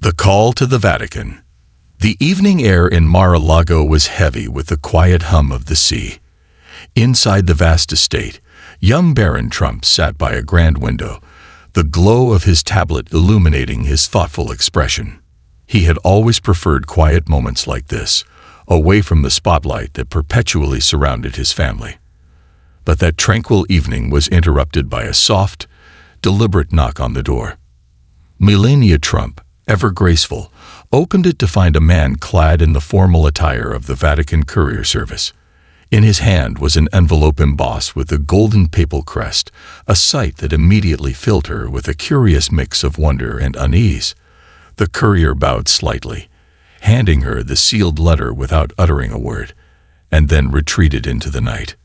The call to the Vatican. The evening air in Mar-a-Lago was heavy with the quiet hum of the sea. Inside the vast estate, young Barron Trump sat by a grand window, the glow of his tablet illuminating his thoughtful expression. He had always preferred quiet moments like this, away from the spotlight that perpetually surrounded his family. But that tranquil evening was interrupted by a soft, deliberate knock on the door. Melania Trump, ever graceful, opened it to find a man clad in the formal attire of the Vatican courier service. In his hand was an envelope embossed with a golden papal crest, a sight that immediately filled her with a curious mix of wonder and unease. The courier bowed slightly, handing her the sealed letter without uttering a word, and then retreated into the night.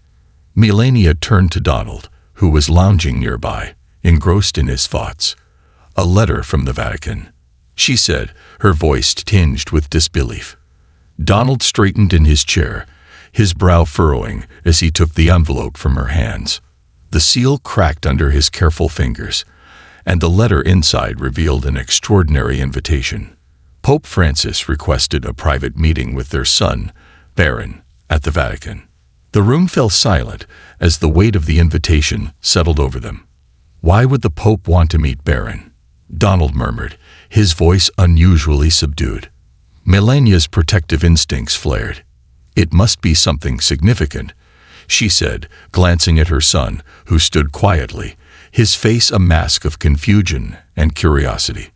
Melania turned to Donald, who was lounging nearby, engrossed in his thoughts. "A letter from the Vatican," she said, her voice tinged with disbelief. Donald straightened in his chair, his brow furrowing as he took the envelope from her hands. The seal cracked under his careful fingers, and the letter inside revealed an extraordinary invitation. Pope Francis requested a private meeting with their son, Barron, at the Vatican. The room fell silent as the weight of the invitation settled over them. "Why would the Pope want to meet Barron?" Donald murmured, his voice unusually subdued. Melania's protective instincts flared. "It must be something significant," she said, glancing at her son, who stood quietly, his face a mask of confusion and curiosity.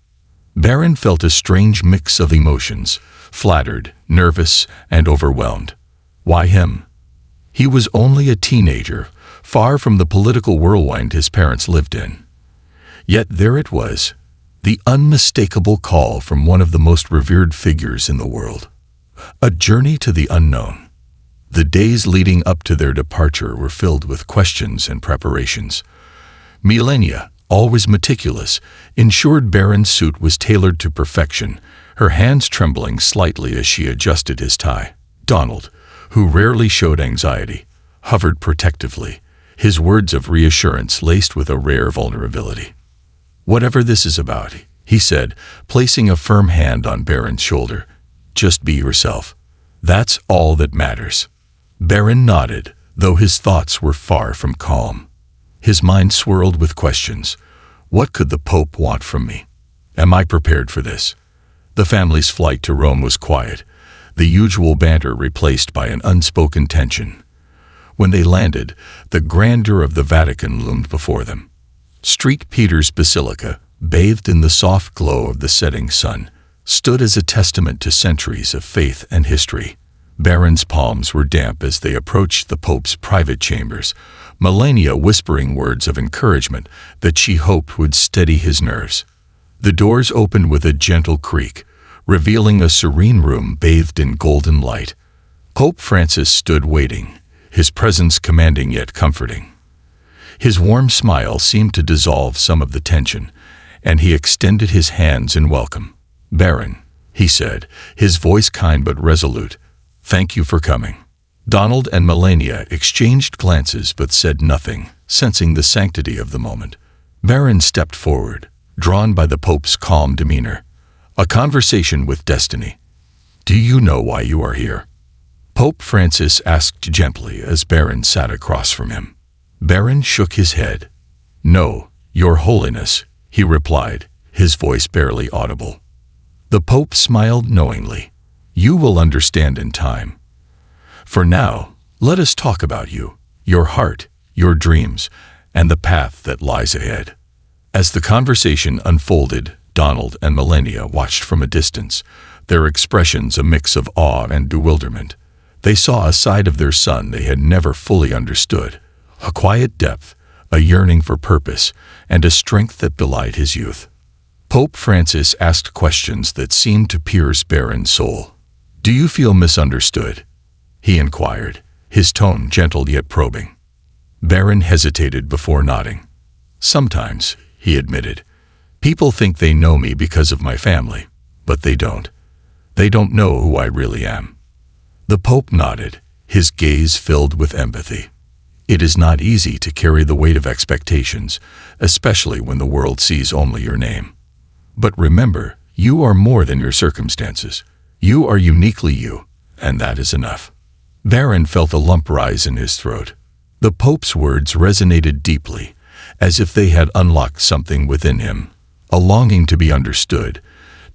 Barron felt a strange mix of emotions, flattered, nervous, and overwhelmed. Why him? He was only a teenager, far from the political whirlwind his parents lived in. Yet there it was, the unmistakable call from one of the most revered figures in the world. A journey to the unknown. The days leading up to their departure were filled with questions and preparations. Melania, always meticulous, ensured Barron's suit was tailored to perfection, her hands trembling slightly as she adjusted his tie. Donald, who rarely showed anxiety, hovered protectively, his words of reassurance laced with a rare vulnerability. "Whatever this is about," he said, placing a firm hand on Barron's shoulder, "just be yourself. That's all that matters." Barron nodded, though his thoughts were far from calm. His mind swirled with questions. What could the Pope want from me? Am I prepared for this? The family's flight to Rome was quiet, the usual banter replaced by an unspoken tension. When they landed, the grandeur of the Vatican loomed before them. St. Peter's Basilica, bathed in the soft glow of the setting sun, stood as a testament to centuries of faith and history. Barron's palms were damp as they approached the Pope's private chambers, Melania whispering words of encouragement that she hoped would steady his nerves. The doors opened with a gentle creak, revealing a serene room bathed in golden light. Pope Francis stood waiting, his presence commanding yet comforting. His warm smile seemed to dissolve some of the tension, and he extended his hands in welcome. "Barron," he said, his voice kind but resolute, "thank you for coming." Donald and Melania exchanged glances but said nothing, sensing the sanctity of the moment. Barron stepped forward, drawn by the Pope's calm demeanor. "A conversation with destiny. Do you know why you are here?" Pope Francis asked gently as Barron sat across from him. Barron shook his head. "No, Your Holiness," he replied, his voice barely audible. The Pope smiled knowingly. "You will understand in time. For now, let us talk about you, your heart, your dreams, and the path that lies ahead." As the conversation unfolded, Donald and Melania watched from a distance, their expressions a mix of awe and bewilderment. They saw a side of their son they had never fully understood, a quiet depth, a yearning for purpose, and a strength that belied his youth. Pope Francis asked questions that seemed to pierce Barron's soul. "Do you feel misunderstood?" he inquired, his tone gentle yet probing. Barron hesitated before nodding. "Sometimes," he admitted. "People think they know me because of my family, but they don't. They don't know who I really am." The Pope nodded, his gaze filled with empathy. It is not easy to carry the weight of expectations, especially when the world sees only your name. But remember, You are more than your circumstances. You are uniquely you, and that is enough. Barron felt a lump rise in his throat. The Pope's words resonated deeply, as if they had unlocked something within him, a longing to be understood,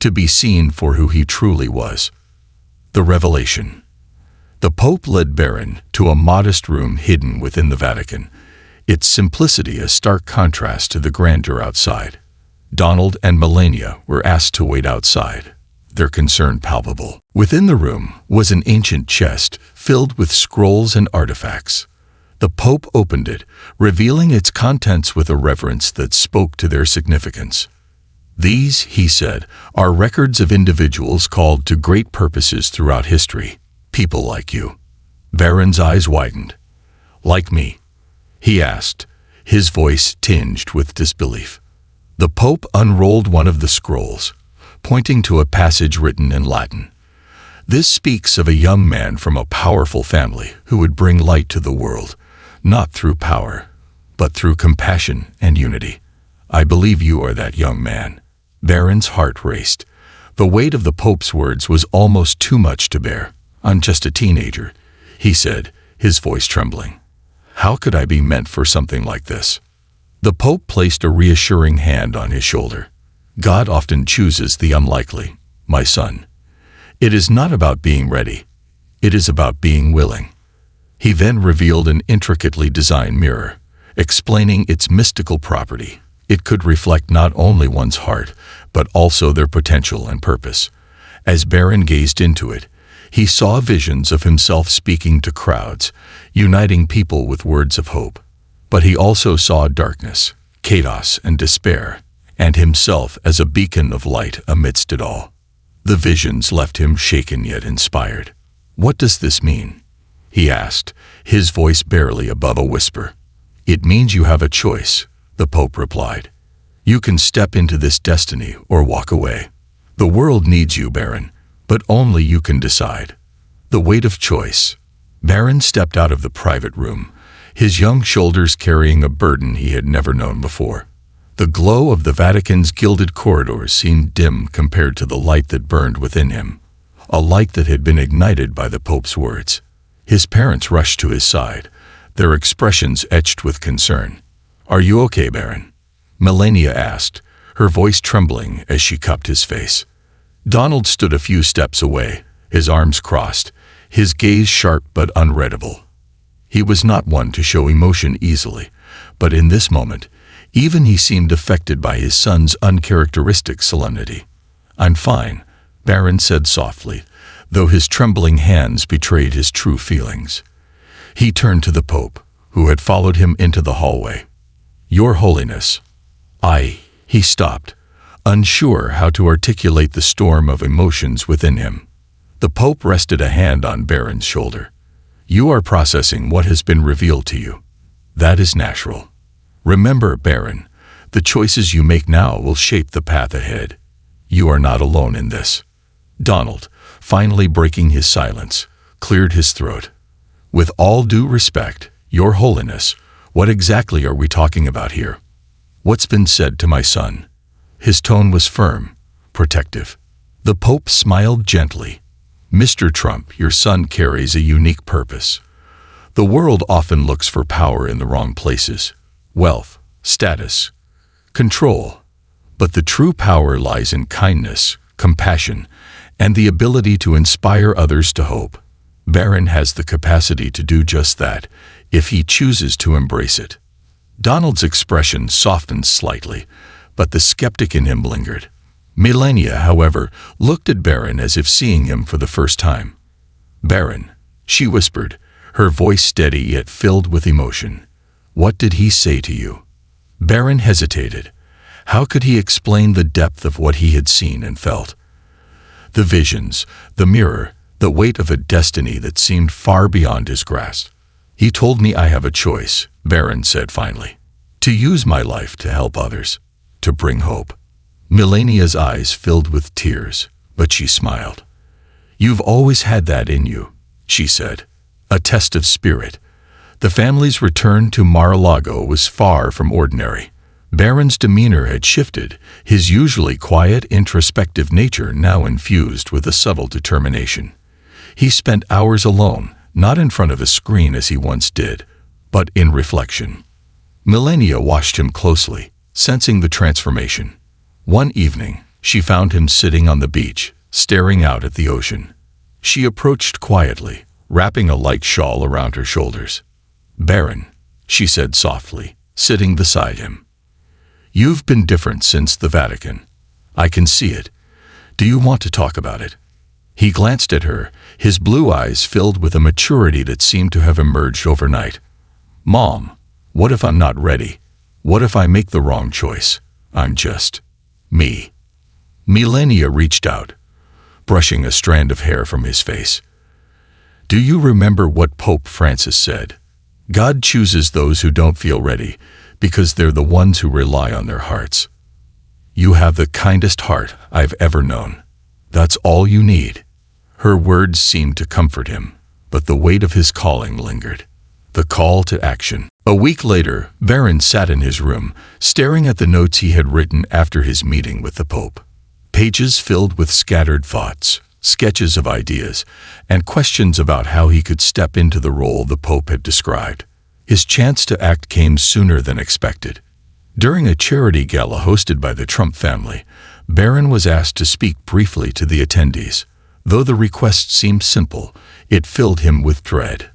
to be seen for who he truly was. The revelation. The Pope led Barron to a modest room hidden within the Vatican, its simplicity a stark contrast to the grandeur outside. Donald and Melania were asked to wait outside, their concern palpable. Within the room was an ancient chest filled with scrolls and artifacts. The Pope opened it, revealing its contents with a reverence that spoke to their significance. These, he said, are records of individuals called to great purposes throughout history, people like you. Barron's eyes widened. Like me? He asked, his voice tinged with disbelief. The Pope unrolled one of the scrolls, pointing to a passage written in Latin. This speaks of a young man from a powerful family who would bring light to the world, not through power, but through compassion and unity. I believe you are that young man. Barron's heart raced. The weight of the Pope's words was almost too much to bear. I'm just a teenager, he said, his voice trembling. How could I be meant for something like this? The Pope placed a reassuring hand on his shoulder. God often chooses the unlikely, my son. It is not about being ready. It is about being willing. He then revealed an intricately designed mirror, explaining its mystical property. It could reflect not only one's heart, but also their potential and purpose. As Barron gazed into it, he saw visions of himself speaking to crowds, uniting people with words of hope. But he also saw darkness, chaos, and despair, and himself as a beacon of light amidst it all. The visions left him shaken yet inspired. What does this mean? He asked, his voice barely above a whisper. It means you have a choice, the Pope replied. You can step into this destiny or walk away. The world needs you, Barron, but only you can decide. The weight of choice. Barron stepped out of the private room, his young shoulders carrying a burden he had never known before. The glow of the Vatican's gilded corridors seemed dim compared to the light that burned within him, a light that had been ignited by the Pope's words. His parents rushed to his side, their expressions etched with concern. Are you okay, Barron? Melania asked, her voice trembling as she cupped his face. Donald stood a few steps away, his arms crossed, his gaze sharp but unreadable. He was not one to show emotion easily, but in this moment, even he seemed affected by his son's uncharacteristic solemnity. I'm fine, Barron said softly, though his trembling hands betrayed his true feelings. He turned to the Pope, who had followed him into the hallway. Your Holiness. He stopped, unsure how to articulate the storm of emotions within him. The Pope rested a hand on Barron's shoulder. You are processing what has been revealed to you. That is natural. Remember, Barron, the choices you make now will shape the path ahead. You are not alone in this. Donald, finally breaking his silence, cleared his throat. With all due respect, Your Holiness, what exactly are we talking about here? What's been said to my son? His tone was firm, protective. The Pope smiled gently. Mr. Trump, your son carries a unique purpose. The world often looks for power in the wrong places. Wealth, status, control. But the true power lies in kindness, compassion, and the ability to inspire others to hope. Barron has the capacity to do just that, if he chooses to embrace it. Donald's expression softened slightly, but the skeptic in him lingered. Melania, however, looked at Barron as if seeing him for the first time. Barron, she whispered, her voice steady yet filled with emotion. What did he say to you? Barron hesitated. How could he explain the depth of what he had seen and felt? The visions, the mirror, the weight of a destiny that seemed far beyond his grasp. He told me I have a choice, Barron said finally. To use my life to help others, to bring hope. Melania's eyes filled with tears, but she smiled. You've always had that in you, she said. A test of spirit. The family's return to Mar-a-Lago was far from ordinary. Barron's demeanor had shifted, his usually quiet, introspective nature now infused with a subtle determination. He spent hours alone, not in front of a screen as he once did, but in reflection. Melania watched him closely, sensing the transformation. One evening, she found him sitting on the beach, staring out at the ocean. She approached quietly, wrapping a light shawl around her shoulders. "Barron," she said softly, sitting beside him. "You've been different since the Vatican. I can see it. Do you want to talk about it?" He glanced at her, his blue eyes filled with a maturity that seemed to have emerged overnight. "Mom, what if I'm not ready? What if I make the wrong choice? I'm just me." Melania reached out, brushing a strand of hair from his face. "Do you remember what Pope Francis said? God chooses those who don't feel ready, because they're the ones who rely on their hearts. You have the kindest heart I've ever known. That's all you need." Her words seemed to comfort him, but the weight of his calling lingered. The call to action. A week later, Barron sat in his room, staring at the notes he had written after his meeting with the Pope. Pages filled with scattered thoughts, sketches of ideas, and questions about how he could step into the role the Pope had described. His chance to act came sooner than expected. During a charity gala hosted by the Trump family, Barron was asked to speak briefly to the attendees. Though the request seemed simple, it filled him with dread.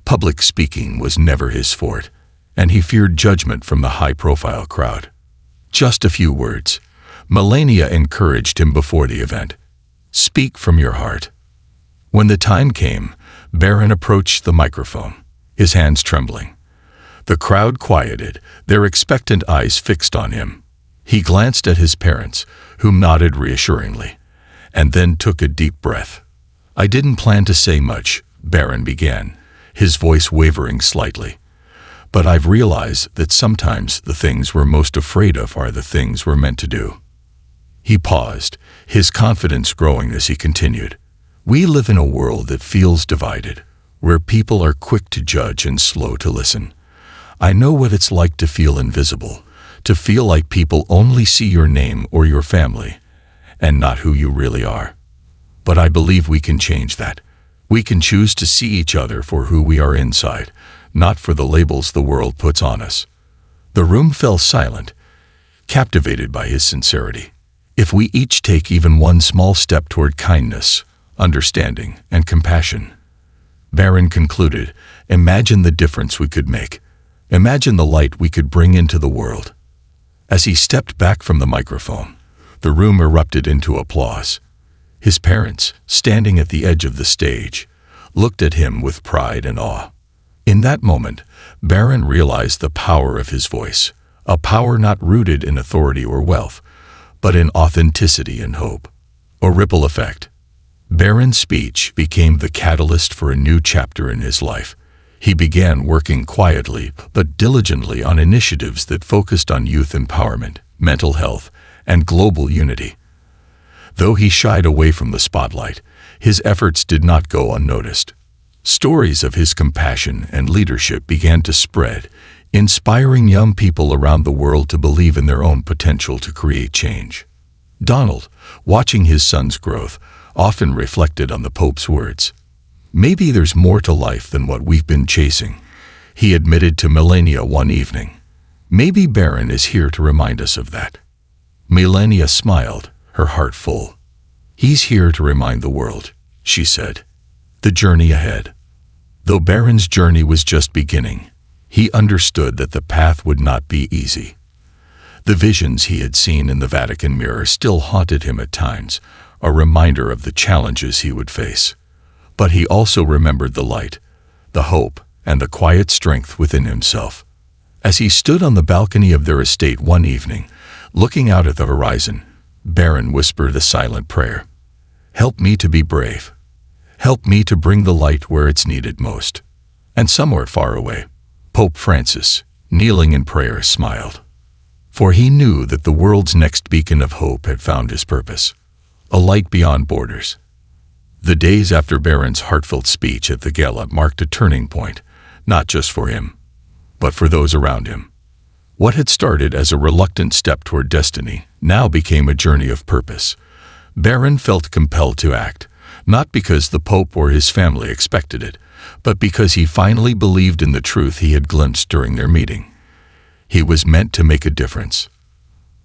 Public speaking was never his forte, and he feared judgment from the high-profile crowd. Just a few words. Melania encouraged him before the event. "Speak from your heart." When the time came, Barron approached the microphone, his hands trembling. The crowd quieted, their expectant eyes fixed on him. He glanced at his parents, who nodded reassuringly, and then took a deep breath. "I didn't plan to say much," Barron began, his voice wavering slightly. "But I've realized that sometimes the things we're most afraid of are the things we're meant to do." He paused, his confidence growing as he continued. "We live in a world that feels divided, where people are quick to judge and slow to listen. I know what it's like to feel invisible, to feel like people only see your name or your family, and not who you really are. But I believe we can change that. We can choose to see each other for who we are inside, not for the labels the world puts on us." The room fell silent, captivated by his sincerity. If we each take even one small step toward kindness, understanding, and compassion, Barron concluded, imagine the difference we could make. Imagine the light we could bring into the world. As he stepped back from the microphone, the room erupted into applause. His parents, standing at the edge of the stage, looked at him with pride and awe. In that moment, Barron realized the power of his voice, a power not rooted in authority or wealth, but in authenticity and hope. A ripple effect. Barron's speech became the catalyst for a new chapter in his life. He began working quietly but diligently on initiatives that focused on youth empowerment, mental health, and global unity. Though he shied away from the spotlight, his efforts did not go unnoticed. Stories of his compassion and leadership began to spread, inspiring young people around the world to believe in their own potential to create change. Donald, watching his son's growth, often reflected on the Pope's words. "Maybe there's more to life than what we've been chasing," he admitted to Melania one evening. "Maybe Barron is here to remind us of that." Melania smiled, her heart full. "He's here to remind the world," she said. The journey ahead. Though Barron's journey was just beginning, he understood that the path would not be easy. The visions he had seen in the Vatican mirror still haunted him at times, a reminder of the challenges he would face. But he also remembered the light, the hope, and the quiet strength within himself. As he stood on the balcony of their estate one evening, looking out at the horizon, Barron whispered a silent prayer. "Help me to be brave. Help me to bring the light where it's needed most." And somewhere far away, Pope Francis, kneeling in prayer, smiled. For he knew that the world's next beacon of hope had found his purpose, a light beyond borders. The days after Barron's heartfelt speech at the gala marked a turning point, not just for him, but for those around him. What had started as a reluctant step toward destiny now became a journey of purpose. Barron felt compelled to act, not because the Pope or his family expected it, but because he finally believed in the truth he had glimpsed during their meeting. He was meant to make a difference.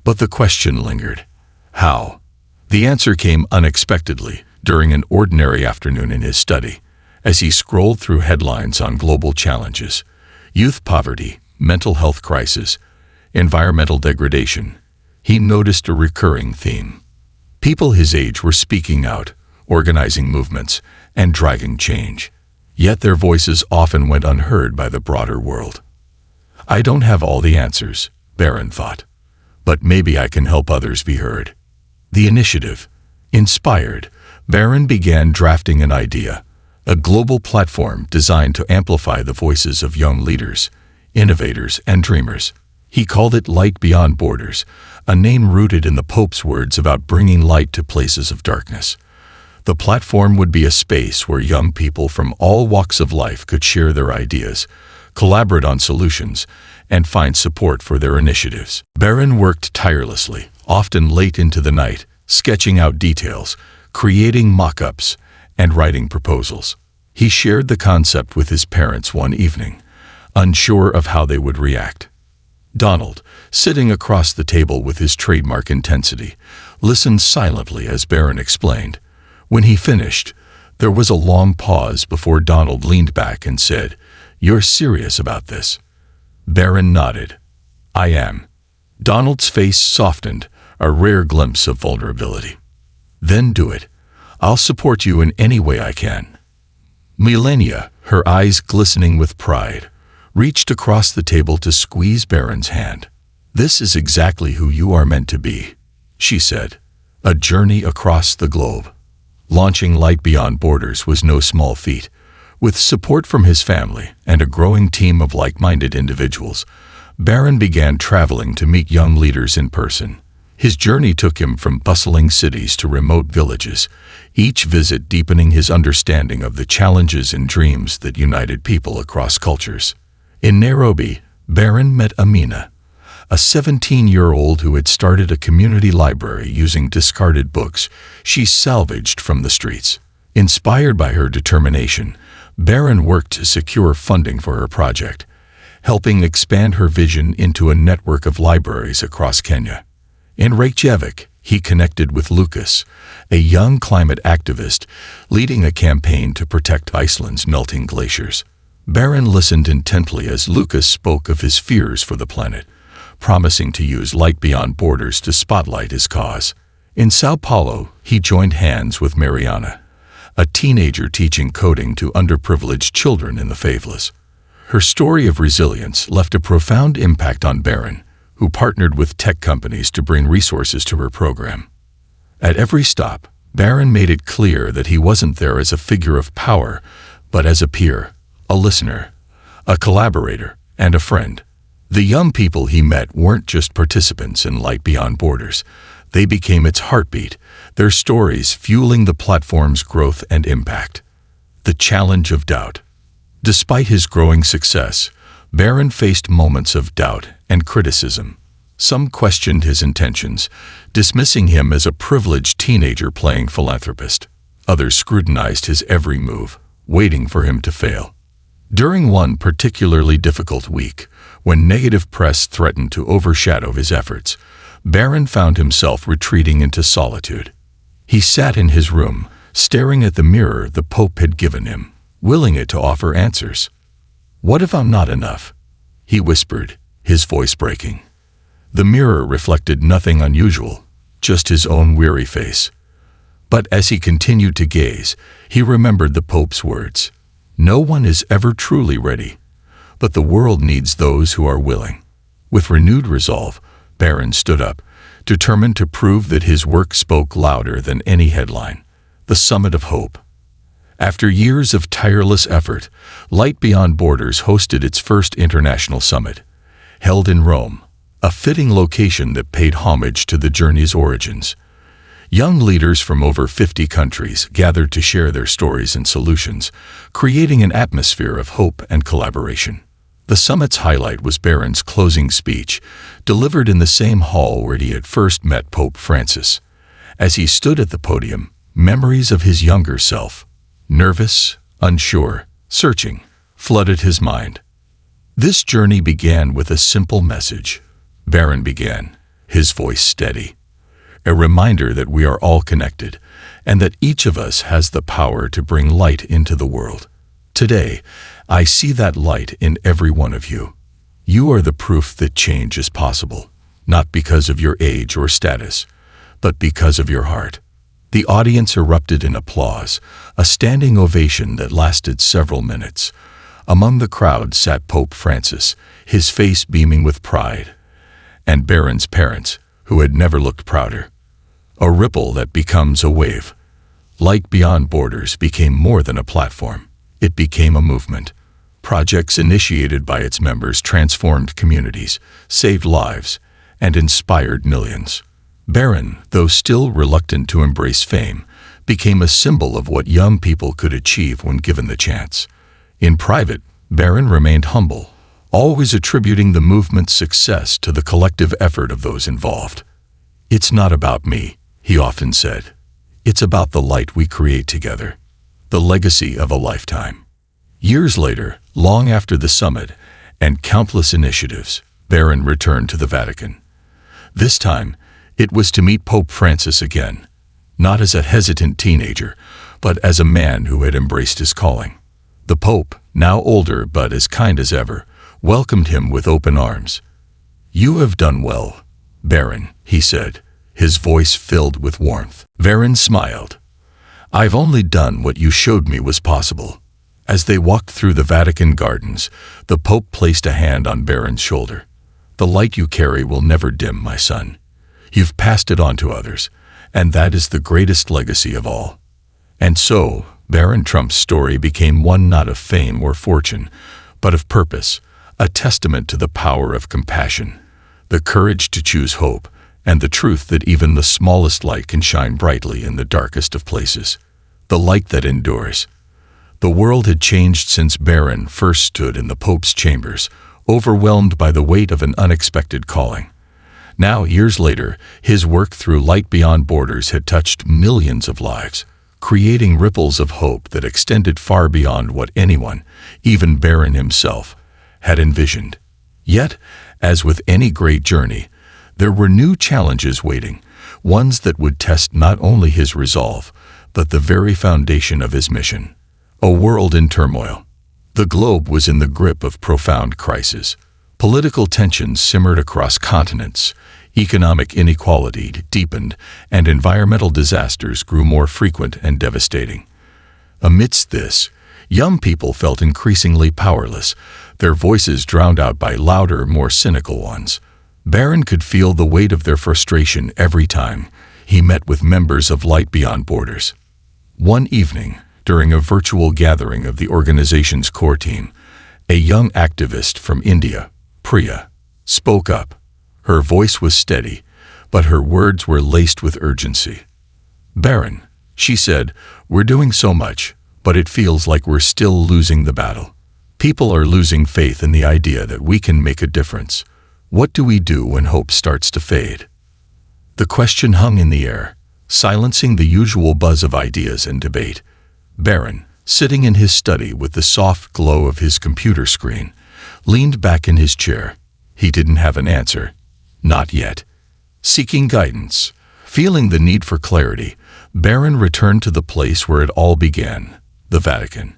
But the question lingered. How? The answer came unexpectedly during an ordinary afternoon in his study, as he scrolled through headlines on global challenges: youth poverty, mental health crisis, environmental degradation. He noticed a recurring theme. People his age were speaking out, organizing movements, and driving change. Yet their voices often went unheard by the broader world. I don't have all the answers, Barron thought, but maybe I can help others be heard. The initiative. Inspired, Barron began drafting an idea, a global platform designed to amplify the voices of young leaders, innovators, and dreamers. He called it Light Beyond Borders, a name rooted in the Pope's words about bringing light to places of darkness. The platform would be a space where young people from all walks of life could share their ideas, collaborate on solutions, and find support for their initiatives. Barron worked tirelessly, often late into the night, sketching out details, creating mock-ups, and writing proposals. He shared the concept with his parents one evening, unsure of how they would react. Donald, sitting across the table with his trademark intensity, listened silently as Barron explained. When he finished, there was a long pause before Donald leaned back and said, "You're serious about this?" Barron nodded. "I am." Donald's face softened, a rare glimpse of vulnerability. "Then do it. I'll support you in any way I can." Melania, her eyes glistening with pride, reached across the table to squeeze Barron's hand. "This is exactly who you are meant to be," she said. "A journey across the globe." Launching Light Beyond Borders was no small feat. With support from his family and a growing team of like-minded individuals, Barron began traveling to meet young leaders in person. His journey took him from bustling cities to remote villages, each visit deepening his understanding of the challenges and dreams that united people across cultures. In Nairobi, Barron met Amina, a 17-year-old who had started a community library using discarded books she salvaged from the streets. Inspired by her determination, Barron worked to secure funding for her project, helping expand her vision into a network of libraries across Kenya. In Reykjavik, he connected with Lucas, a young climate activist leading a campaign to protect Iceland's melting glaciers. Barron listened intently as Lucas spoke of his fears for the planet, promising to use Light Beyond Borders to spotlight his cause. In Sao Paulo, he joined hands with Mariana, a teenager teaching coding to underprivileged children in the favelas. Her story of resilience left a profound impact on Barron, who partnered with tech companies to bring resources to her program. At every stop, Barron made it clear that he wasn't there as a figure of power, but as a peer, a listener, a collaborator, and a friend. The young people he met weren't just participants in Light Beyond Borders. They became its heartbeat, their stories fueling the platform's growth and impact. The challenge of doubt. Despite his growing success, Barron faced moments of doubt and criticism. Some questioned his intentions, dismissing him as a privileged teenager playing philanthropist. Others scrutinized his every move, waiting for him to fail. During one particularly difficult week, when negative press threatened to overshadow his efforts, Barron found himself retreating into solitude. He sat in his room, staring at the mirror the Pope had given him, willing it to offer answers. "What if I'm not enough?" he whispered, his voice breaking. The mirror reflected nothing unusual, just his own weary face. But as he continued to gaze, he remembered the Pope's words. "No one is ever truly ready, but the world needs those who are willing." With renewed resolve, Barron stood up, determined to prove that his work spoke louder than any headline. The Summit of Hope. After years of tireless effort, Light Beyond Borders hosted its first international summit, held in Rome, a fitting location that paid homage to the journey's origins. Young leaders from over 50 countries gathered to share their stories and solutions, creating an atmosphere of hope and collaboration. The summit's highlight was Barron's closing speech, delivered in the same hall where he had first met Pope Francis. As he stood at the podium, memories of his younger self, nervous, unsure, searching, flooded his mind. This journey began with a simple message. Barron began, his voice steady. A reminder that we are all connected, and that each of us has the power to bring light into the world. Today, I see that light in every one of you. You are the proof that change is possible, not because of your age or status, but because of your heart. The audience erupted in applause, a standing ovation that lasted several minutes. Among the crowd sat Pope Francis, his face beaming with pride, and Barron's parents, who had never looked prouder. A ripple that becomes a wave. Light Beyond Borders became more than a platform. It became a movement. Projects initiated by its members transformed communities, saved lives, and inspired millions. Barron, though still reluctant to embrace fame, became a symbol of what young people could achieve when given the chance. In private, Barron remained humble, always attributing the movement's success to the collective effort of those involved. "It's not about me," he often said. "It's about the light we create together." The legacy of a lifetime. Years later, long after the summit and countless initiatives, Barron returned to the Vatican. This time, it was to meet Pope Francis again, not as a hesitant teenager, but as a man who had embraced his calling. The Pope, now older but as kind as ever, welcomed him with open arms. "You have done well, Barron," he said, his voice filled with warmth. Barron smiled. "I've only done what you showed me was possible." As they walked through the Vatican gardens, the Pope placed a hand on Barron's shoulder. "The light you carry will never dim, my son. You've passed it on to others, and that is the greatest legacy of all." And so, Barron Trump's story became one not of fame or fortune, but of purpose, a testament to the power of compassion, the courage to choose hope, and the truth that even the smallest light can shine brightly in the darkest of places. The light that endures. The world had changed since Barron first stood in the Pope's chambers, overwhelmed by the weight of an unexpected calling. Now, years later, his work through Light Beyond Borders had touched millions of lives, creating ripples of hope that extended far beyond what anyone, even Barron himself, had envisioned. Yet, as with any great journey, there were new challenges waiting, ones that would test not only his resolve, but the very foundation of his mission. A world in turmoil. The globe was in the grip of profound crisis. Political tensions simmered across continents, economic inequality deepened, and environmental disasters grew more frequent and devastating. Amidst this, young people felt increasingly powerless, their voices drowned out by louder, more cynical ones. Barron could feel the weight of their frustration every time he met with members of Light Beyond Borders. One evening, during a virtual gathering of the organization's core team, a young activist from India, Priya, spoke up. Her voice was steady, but her words were laced with urgency. "Barron," she said, "we're doing so much, but it feels like we're still losing the battle. People are losing faith in the idea that we can make a difference. What do we do when hope starts to fade?" The question hung in the air, silencing the usual buzz of ideas and debate. Barron, sitting in his study with the soft glow of his computer screen, leaned back in his chair. He didn't have an answer. Not yet. Seeking guidance, feeling the need for clarity, Barron returned to the place where it all began, the Vatican.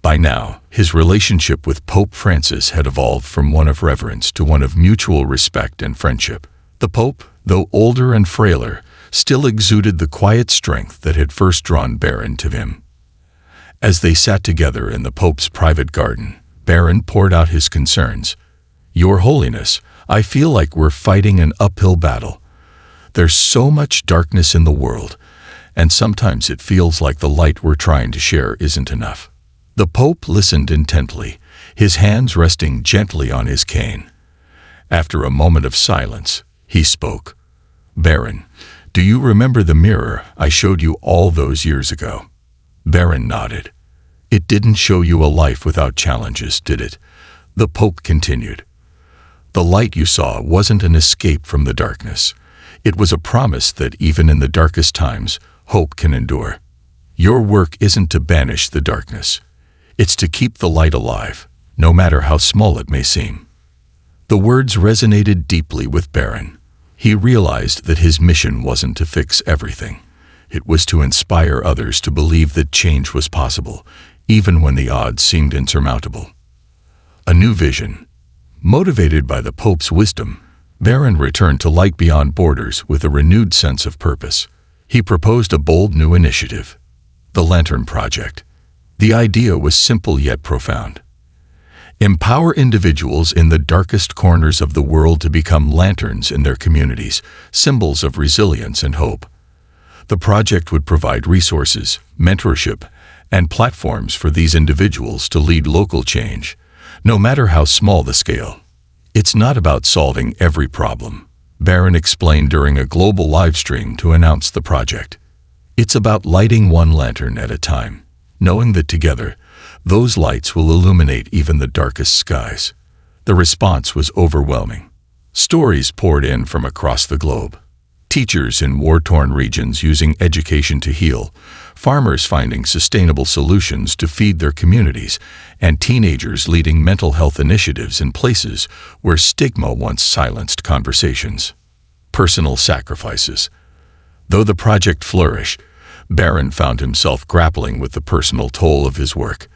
By now, his relationship with Pope Francis had evolved from one of reverence to one of mutual respect and friendship. The Pope, though older and frailer, still exuded the quiet strength that had first drawn Barron to him. As they sat together in the Pope's private garden, Barron poured out his concerns. "Your Holiness, I feel like we're fighting an uphill battle. There's so much darkness in the world, and sometimes it feels like the light we're trying to share isn't enough." The Pope listened intently, his hands resting gently on his cane. After a moment of silence, he spoke. "Barron, do you remember the mirror I showed you all those years ago?" Barron nodded. "It didn't show you a life without challenges, did it? The Pope continued. The light you saw wasn't an escape from the darkness. It was a promise that even in the darkest times, hope can endure. Your work isn't to banish the darkness. It's to keep the light alive, no matter how small it may seem. The words resonated deeply with Barron. He realized that his mission wasn't to fix everything. It was to inspire others to believe that change was possible, even when the odds seemed insurmountable. A new vision. Motivated by the Pope's wisdom, Barron returned to Light Beyond Borders with a renewed sense of purpose. He proposed a bold new initiative, the Lantern Project. The idea was simple yet profound. Empower individuals in the darkest corners of the world to become lanterns in their communities, symbols of resilience and hope. The project would provide resources, mentorship, and platforms for these individuals to lead local change, no matter how small the scale. It's not about solving every problem, Barron explained during a global livestream to announce the project. It's about lighting one lantern at a time, knowing that together, those lights will illuminate even the darkest skies. The response was overwhelming. Stories poured in from across the globe. Teachers in war-torn regions using education to heal, farmers finding sustainable solutions to feed their communities, and teenagers leading mental health initiatives in places where stigma once silenced conversations. Personal sacrifices. Though the project flourished, Barron found himself grappling with the personal toll of his work.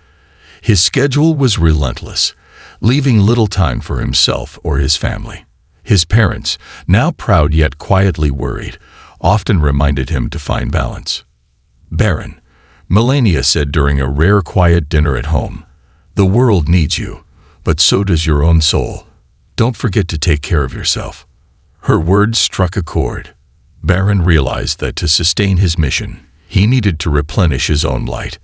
His schedule was relentless, leaving little time for himself or his family. His parents, now proud yet quietly worried, often reminded him to find balance. Barron, Melania said during a rare quiet dinner at home, "The world needs you, but so does your own soul. Don't forget to take care of yourself." Her words struck a chord. Barron realized that to sustain his mission, he needed to replenish his own light.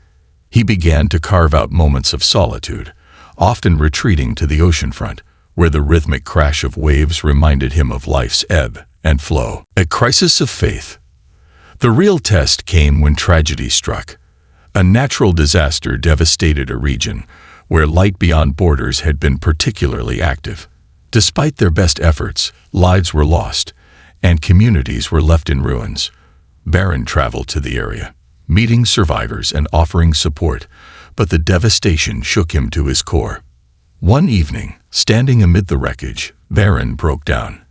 He began to carve out moments of solitude, often retreating to the oceanfront, where the rhythmic crash of waves reminded him of life's ebb and flow. A crisis of faith. The real test came when tragedy struck. A natural disaster devastated a region where Light Beyond Borders had been particularly active. Despite their best efforts, lives were lost, and communities were left in ruins. Barron traveled to the area, meeting survivors and offering support, but the devastation shook him to his core. One evening, standing amid the wreckage, Barron broke down.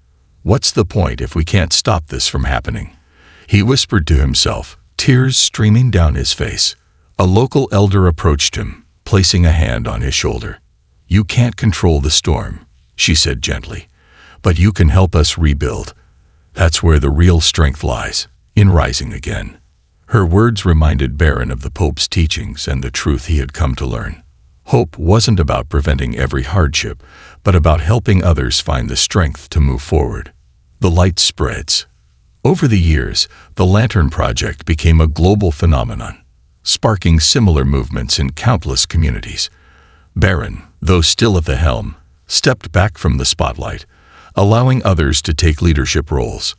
"What's the point if we can't stop this from happening?" He whispered to himself, tears streaming down his face. A local elder approached him, placing a hand on his shoulder. "You can't control the storm," she said gently, "but you can help us rebuild. That's where the real strength lies, in rising again." Her words reminded Barron of the Pope's teachings and the truth he had come to learn. Hope wasn't about preventing every hardship, but about helping others find the strength to move forward. The light spreads. Over the years, the Lantern Project became a global phenomenon, sparking similar movements in countless communities. Barron, though still at the helm, stepped back from the spotlight, allowing others to take leadership roles.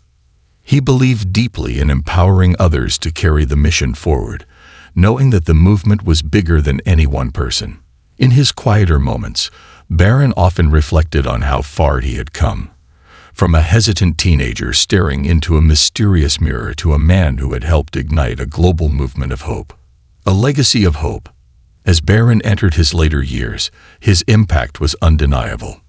He believed deeply in empowering others to carry the mission forward, knowing that the movement was bigger than any one person. In his quieter moments, Barron often reflected on how far he had come. From a hesitant teenager staring into a mysterious mirror to a man who had helped ignite a global movement of hope. A legacy of hope. As Barron entered his later years, his impact was undeniable.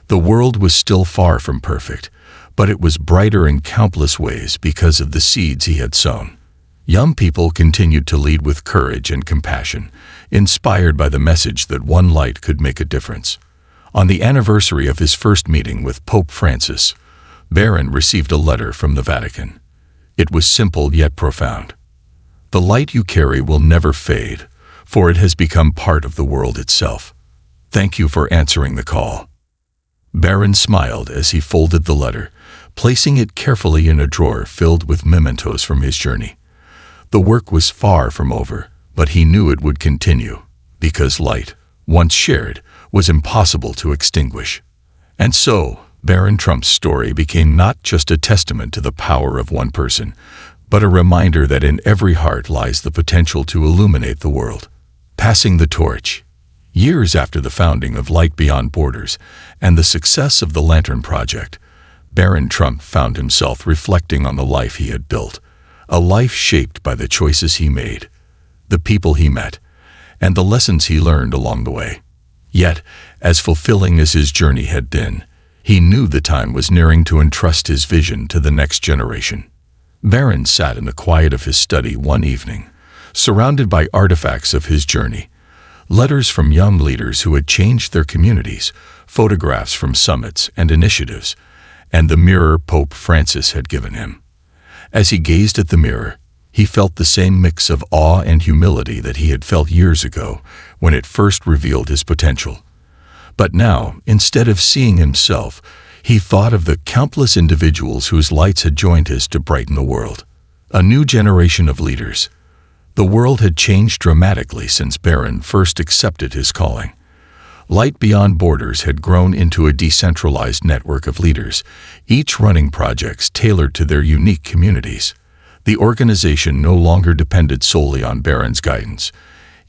The world was still far from perfect, but it was brighter in countless ways because of the seeds he had sown. Young people continued to lead with courage and compassion, inspired by the message that one light could make a difference. On the anniversary of his first meeting with Pope Francis, Barron received a letter from the Vatican. It was simple yet profound. "The light you carry will never fade, for it has become part of the world itself. Thank you for answering the call." Barron smiled as he folded the letter, placing it carefully in a drawer filled with mementos from his journey. The work was far from over, but he knew it would continue, because light, once shared, was impossible to extinguish. And so, Barron Trump's story became not just a testament to the power of one person, but a reminder that in every heart lies the potential to illuminate the world. Passing the torch. Years after the founding of Light Beyond Borders and the success of the Lantern Project, Barron Trump found himself reflecting on the life he had built, a life shaped by the choices he made, the people he met, and the lessons he learned along the way. Yet, as fulfilling as his journey had been, he knew the time was nearing to entrust his vision to the next generation. Barron sat in the quiet of his study one evening, surrounded by artifacts of his journey, letters from young leaders who had changed their communities, photographs from summits and initiatives, and the mirror Pope Francis had given him. As he gazed at the mirror, he felt the same mix of awe and humility that he had felt years ago when it first revealed his potential. But now, instead of seeing himself, he thought of the countless individuals whose lights had joined his to brighten the world. A new generation of leaders. The world had changed dramatically since Barron first accepted his calling. Light Beyond Borders had grown into a decentralized network of leaders, each running projects tailored to their unique communities. The organization no longer depended solely on Barron's guidance.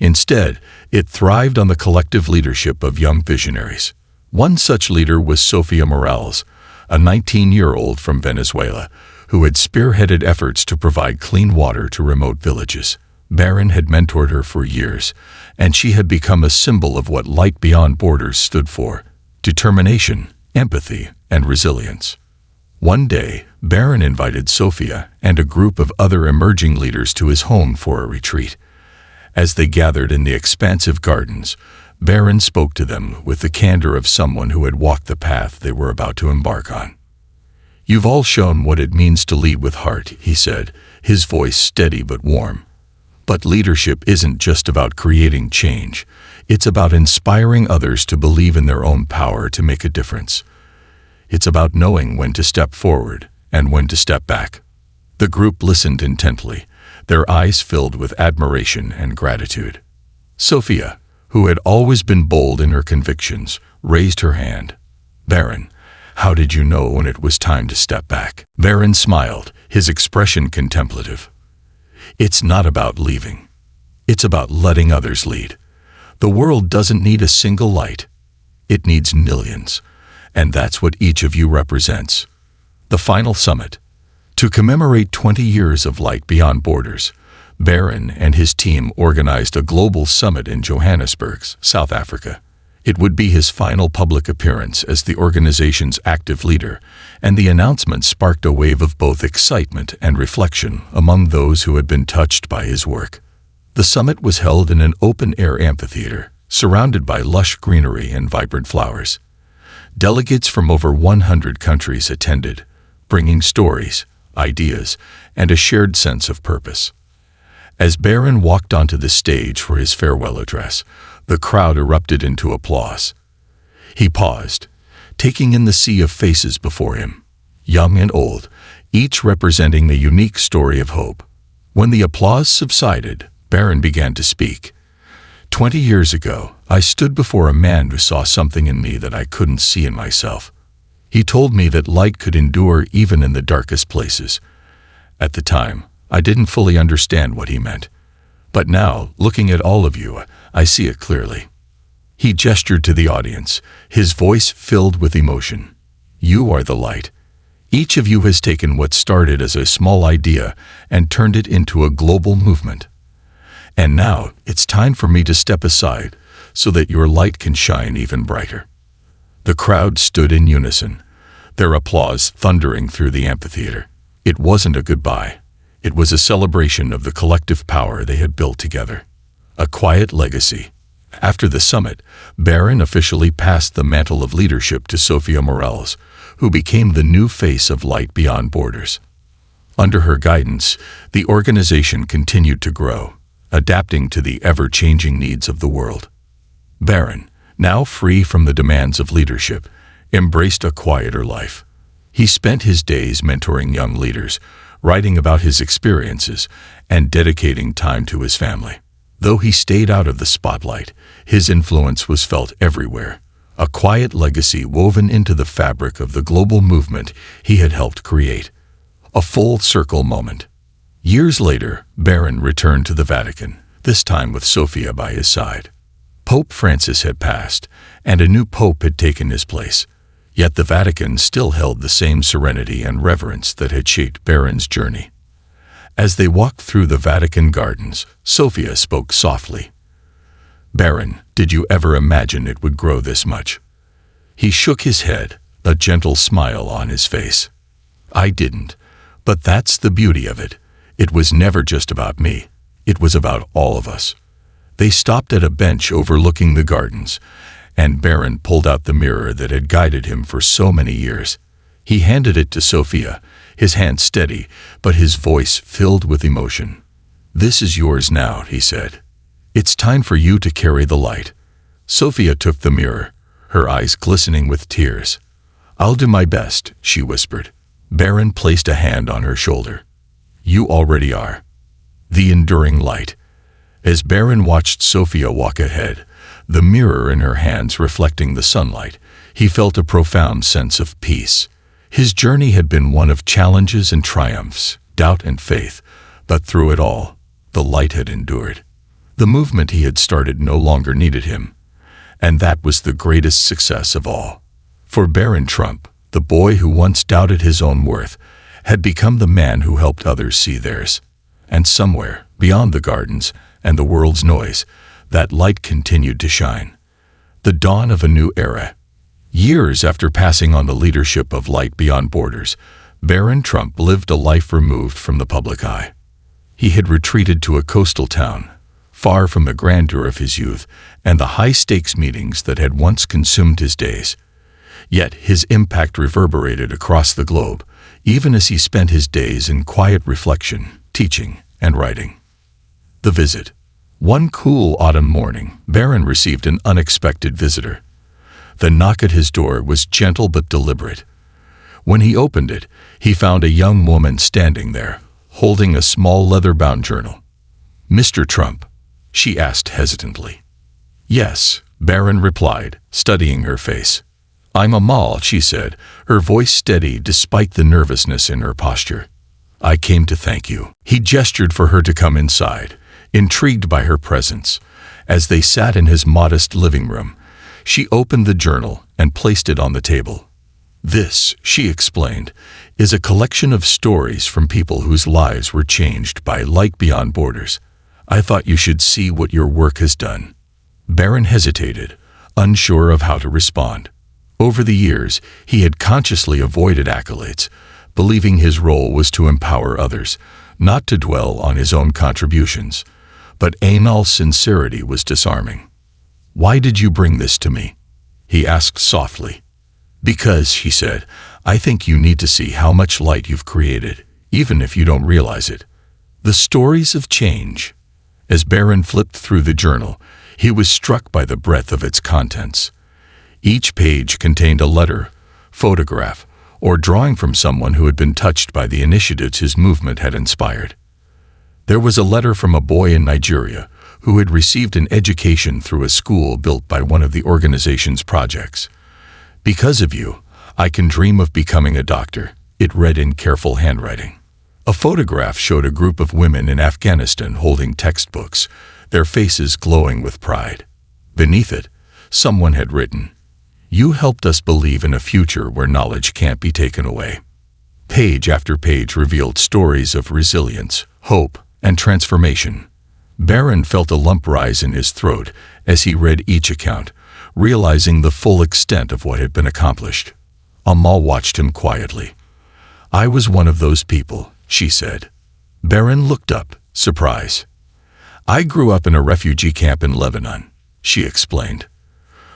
Instead, it thrived on the collective leadership of young visionaries. One such leader was Sofia Morales, a 19-year-old from Venezuela, who had spearheaded efforts to provide clean water to remote villages. Barron had mentored her for years, and she had become a symbol of what Light Beyond Borders stood for: determination, empathy, and resilience. One day, Barron invited Sofia and a group of other emerging leaders to his home for a retreat. As they gathered in the expansive gardens, Barron spoke to them with the candor of someone who had walked the path they were about to embark on. "You've all shown what it means to lead with heart," he said, his voice steady but warm. "But leadership isn't just about creating change. It's about inspiring others to believe in their own power to make a difference. It's about knowing when to step forward and when to step back." The group listened intently, their eyes filled with admiration and gratitude. Sofia, who had always been bold in her convictions, raised her hand. "Barron, how did you know when it was time to step back?" Barron smiled, his expression contemplative. "It's not about leaving. It's about letting others lead. The world doesn't need a single light. It needs millions, and that's what each of you represents." The final summit. To commemorate 20 years of Light Beyond Borders, Barron and his team organized a global summit in Johannesburg, South Africa. It would be his final public appearance as the organization's active leader, and the announcement sparked a wave of both excitement and reflection among those who had been touched by his work. The summit was held in an open-air amphitheater, surrounded by lush greenery and vibrant flowers. Delegates from over 100 countries attended, bringing stories, ideas, and a shared sense of purpose. As Barron walked onto the stage for his farewell address, the crowd erupted into applause. He paused, taking in the sea of faces before him, young and old, each representing a unique story of hope. When the applause subsided, Barron began to speak. 20 years ago, I stood before a man who saw something in me that I couldn't see in myself. He told me that light could endure even in the darkest places. At the time, I didn't fully understand what he meant. But now, looking at all of you, I see it clearly." He gestured to the audience, his voice filled with emotion. "You are the light. Each of you has taken what started as a small idea and turned it into a global movement. And now, it's time for me to step aside so that your light can shine even brighter." The crowd stood in unison, their applause thundering through the amphitheater. It wasn't a goodbye. It was a celebration of the collective power they had built together. A quiet legacy. After the summit, Barron officially passed the mantle of leadership to Sofia Morales, who became the new face of Light Beyond Borders. Under her guidance, the organization continued to grow, adapting to the ever-changing needs of the world. Barron, now free from the demands of leadership, embraced a quieter life. He spent his days mentoring young leaders, writing about his experiences, and dedicating time to his family. Though he stayed out of the spotlight, his influence was felt everywhere, a quiet legacy woven into the fabric of the global movement he had helped create. A full-circle moment. Years later, Barron returned to the Vatican, this time with Sofia by his side. Pope Francis had passed, and a new pope had taken his place. Yet the Vatican still held the same serenity and reverence that had shaped Barron's journey. As they walked through the Vatican gardens, Sophia spoke softly. "Barron, did you ever imagine it would grow this much?" He shook his head, a gentle smile on his face. "I didn't, but that's the beauty of it. It was never just about me. It was about all of us." They stopped at a bench overlooking the gardens, and Barron pulled out the mirror that had guided him for so many years. He handed it to Sophia, his hand steady, but his voice filled with emotion. "This is yours now," he said. "It's time for you to carry the light." Sophia took the mirror, her eyes glistening with tears. "I'll do my best," she whispered. Barron placed a hand on her shoulder. "You already are." The enduring light. As Barron watched Sophia walk ahead, the mirror in her hands reflecting the sunlight, he felt a profound sense of peace. His journey had been one of challenges and triumphs, doubt and faith, but through it all, the light had endured. The movement he had started no longer needed him, and that was the greatest success of all. For Barron Trump, the boy who once doubted his own worth, had become the man who helped others see theirs. And somewhere, beyond the gardens and the world's noise, that light continued to shine. The dawn of a new era. Years after passing on the leadership of Light Beyond Borders, Barron Trump lived a life removed from the public eye. He had retreated to a coastal town, far from the grandeur of his youth and the high-stakes meetings that had once consumed his days. Yet his impact reverberated across the globe, even as he spent his days in quiet reflection, teaching, and writing. The visit. One cool autumn morning, Barron received an unexpected visitor. The knock at his door was gentle but deliberate. When he opened it, he found a young woman standing there, holding a small leather-bound journal. "Mr. Trump?" she asked hesitantly. "Yes," Barron replied, studying her face. "I'm Amal," she said, her voice steady despite the nervousness in her posture. "I came to thank you." He gestured for her to come inside, intrigued by her presence. As they sat in his modest living room, she opened the journal and placed it on the table. "This," she explained, "is a collection of stories from people whose lives were changed by Light Beyond Borders. I thought you should see what your work has done." Barron hesitated, unsure of how to respond. Over the years, he had consciously avoided accolades, believing his role was to empower others, not to dwell on his own contributions. But Amal's sincerity was disarming. "Why did you bring this to me?" he asked softly. "Because," she said, "I think you need to see how much light you've created, even if you don't realize it. The stories of change." As Barron flipped through the journal, he was struck by the breadth of its contents. Each page contained a letter, photograph, or drawing from someone who had been touched by the initiatives his movement had inspired. There was a letter from a boy in Nigeria who had received an education through a school built by one of the organization's projects. "Because of you, I can dream of becoming a doctor," it read in careful handwriting. A photograph showed a group of women in Afghanistan holding textbooks, their faces glowing with pride. Beneath it, someone had written, "You helped us believe in a future where knowledge can't be taken away." Page after page revealed stories of resilience, hope, and transformation. Barron felt a lump rise in his throat as he read each account, realizing the full extent of what had been accomplished. Amal watched him quietly. "I was one of those people," she said. Barron looked up, surprised. "I grew up in a refugee camp in Lebanon," she explained.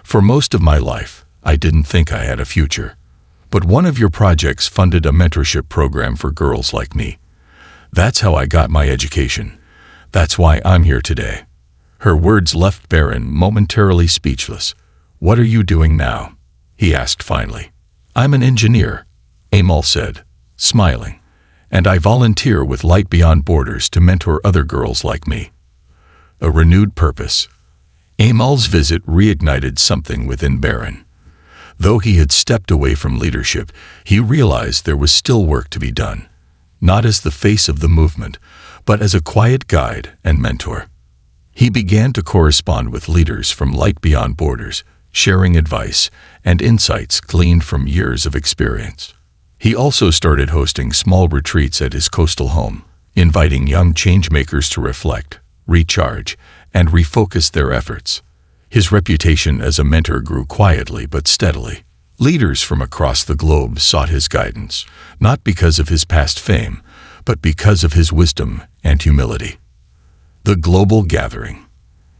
"For most of my life, I didn't think I had a future. But one of your projects funded a mentorship program for girls like me. That's how I got my education. That's why I'm here today." Her words left Barron momentarily speechless. "What are you doing now?" he asked finally. "I'm an engineer," Amal said, smiling, "and I volunteer with Light Beyond Borders to mentor other girls like me." A renewed purpose. Amal's visit reignited something within Barron. Though he had stepped away from leadership, he realized there was still work to be done, not as the face of the movement, but as a quiet guide and mentor. He began to correspond with leaders from Light Beyond Borders, sharing advice and insights gleaned from years of experience. He also started hosting small retreats at his coastal home, inviting young changemakers to reflect, recharge, and refocus their efforts. His reputation as a mentor grew quietly but steadily. Leaders from across the globe sought his guidance, not because of his past fame, but because of his wisdom and humility. The Global Gathering.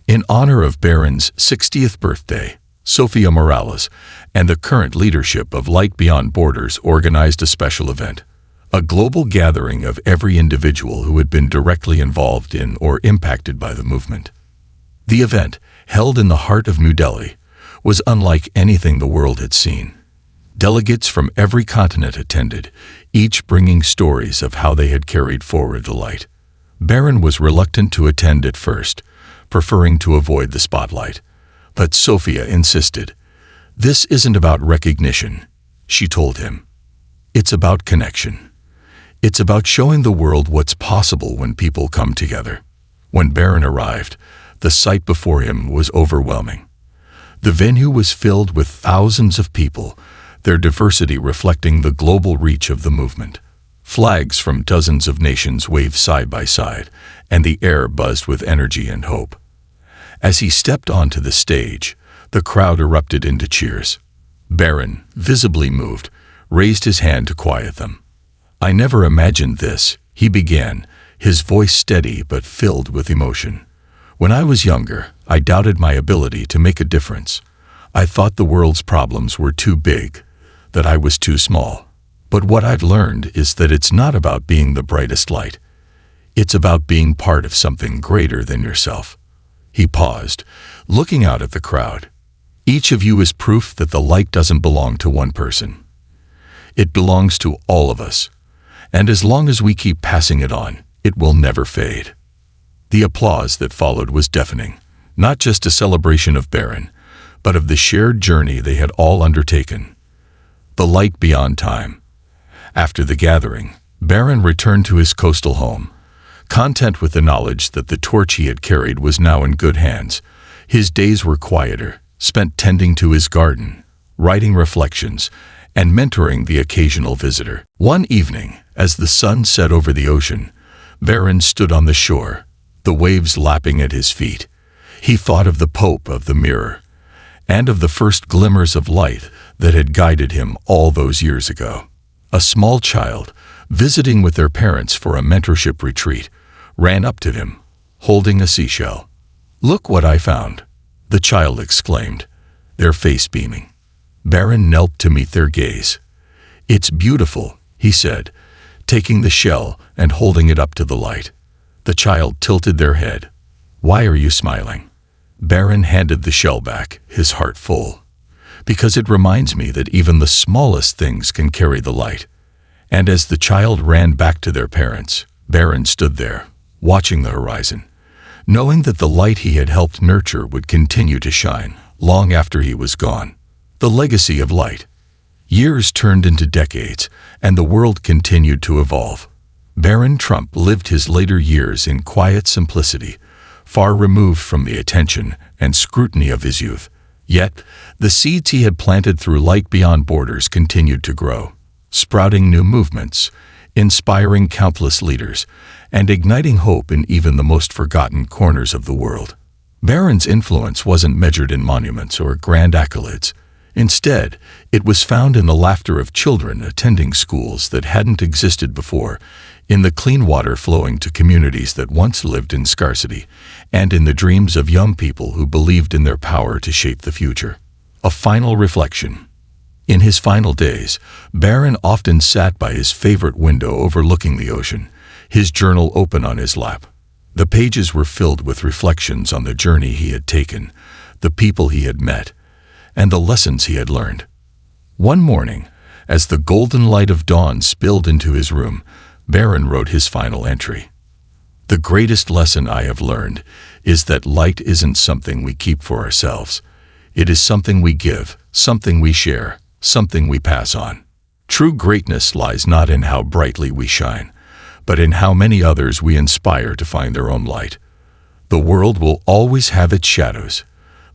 In honor of Barron's 60th birthday, Sofia Morales and the current leadership of Light Beyond Borders organized a special event, a global gathering of every individual who had been directly involved in or impacted by the movement. The event, held in the heart of New Delhi, was unlike anything the world had seen. Delegates from every continent attended, each bringing stories of how they had carried forward the light. Barron was reluctant to attend at first, preferring to avoid the spotlight. But Sofia insisted. "This isn't about recognition," she told him. "It's about connection. It's about showing the world what's possible when people come together." When Barron arrived, the sight before him was overwhelming. The venue was filled with thousands of people, their diversity reflecting the global reach of the movement. Flags from dozens of nations waved side by side, and the air buzzed with energy and hope. As he stepped onto the stage, the crowd erupted into cheers. Barron, visibly moved, raised his hand to quiet them. "I never imagined this," he began, his voice steady but filled with emotion. "When I was younger, I doubted my ability to make a difference. I thought the world's problems were too big, that I was too small. But what I've learned is that it's not about being the brightest light. It's about being part of something greater than yourself." He paused, looking out at the crowd. "Each of you is proof that the light doesn't belong to one person. It belongs to all of us. And as long as we keep passing it on, it will never fade." The applause that followed was deafening, not just a celebration of Barron, but of the shared journey they had all undertaken. The light beyond time. After the gathering, Barron returned to his coastal home, content with the knowledge that the torch he had carried was now in good hands. His days were quieter, spent tending to his garden, writing reflections, and mentoring the occasional visitor. One evening, as the sun set over the ocean, Barron stood on the shore, the waves lapping at his feet. He thought of the Pope of the Mirror, and of the first glimmers of light that had guided him all those years ago. A small child, visiting with their parents for a mentorship retreat, ran up to him, holding a seashell. "Look what I found," the child exclaimed, their face beaming. Barron knelt to meet their gaze. "It's beautiful," he said, taking the shell and holding it up to the light. The child tilted their head. "Why are you smiling?" Barron handed the shell back, his heart full. "Because it reminds me that even the smallest things can carry the light." And as the child ran back to their parents, Barron stood there, watching the horizon, knowing that the light he had helped nurture would continue to shine long after he was gone. The legacy of light. Years turned into decades, and the world continued to evolve. Barron Trump lived his later years in quiet simplicity, far removed from the attention and scrutiny of his youth. Yet, the seeds he had planted through Light Beyond Borders continued to grow, sprouting new movements, inspiring countless leaders, and igniting hope in even the most forgotten corners of the world. Barron's influence wasn't measured in monuments or grand accolades. Instead, it was found in the laughter of children attending schools that hadn't existed before, in the clean water flowing to communities that once lived in scarcity, and in the dreams of young people who believed in their power to shape the future. A final reflection. In his final days, Barron often sat by his favorite window overlooking the ocean, his journal open on his lap. The pages were filled with reflections on the journey he had taken, the people he had met, and the lessons he had learned. One morning, as the golden light of dawn spilled into his room, Barron wrote his final entry. "The greatest lesson I have learned is that light isn't something we keep for ourselves. It is something we give, something we share, something we pass on. True greatness lies not in how brightly we shine, but in how many others we inspire to find their own light." The world will always have its shadows,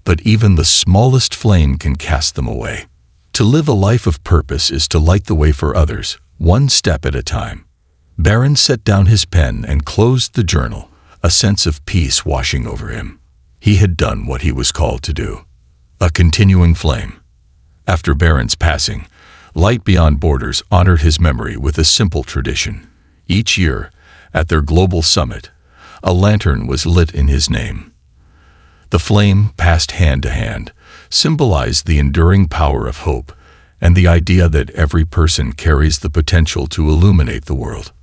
but even the smallest flame can cast them away. To live a life of purpose is to light the way for others, one step at a time. Barron set down his pen and closed the journal, a sense of peace washing over him. He had done what he was called to do. A continuing flame. After Barron's passing, Light Beyond Borders honored his memory with a simple tradition. Each year, at their global summit, a lantern was lit in his name. The flame, passed hand to hand, symbolized the enduring power of hope and the idea that every person carries the potential to illuminate the world.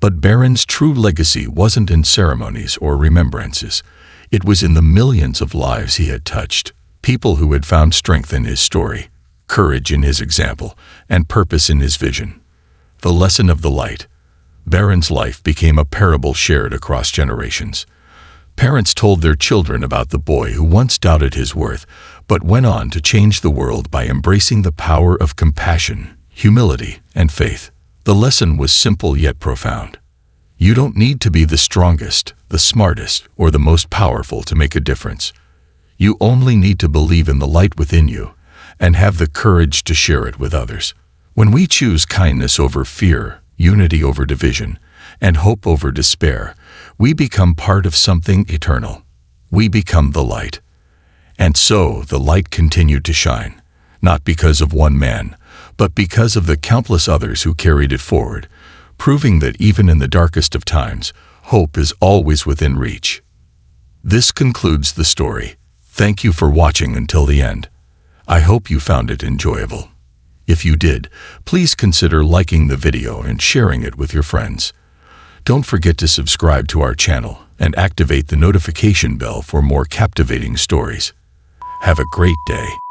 But Barron's true legacy wasn't in ceremonies or remembrances. It was in the millions of lives he had touched, people who had found strength in his story, courage in his example, and purpose in his vision. The lesson of the light. Barron's life became a parable shared across generations. Parents told their children about the boy who once doubted his worth, but went on to change the world by embracing the power of compassion, humility, and faith. The lesson was simple yet profound. You don't need to be the strongest, the smartest, or the most powerful to make a difference. You only need to believe in the light within you and have the courage to share it with others. When we choose kindness over fear, unity over division, and hope over despair, we become part of something eternal. We become the light. And so the light continued to shine, not because of one man, but because of the countless others who carried it forward, proving that even in the darkest of times, hope is always within reach. This concludes the story. Thank you for watching until the end. I hope you found it enjoyable. If you did, please consider liking the video and sharing it with your friends. Don't forget to subscribe to our channel and activate the notification bell for more captivating stories. Have a great day.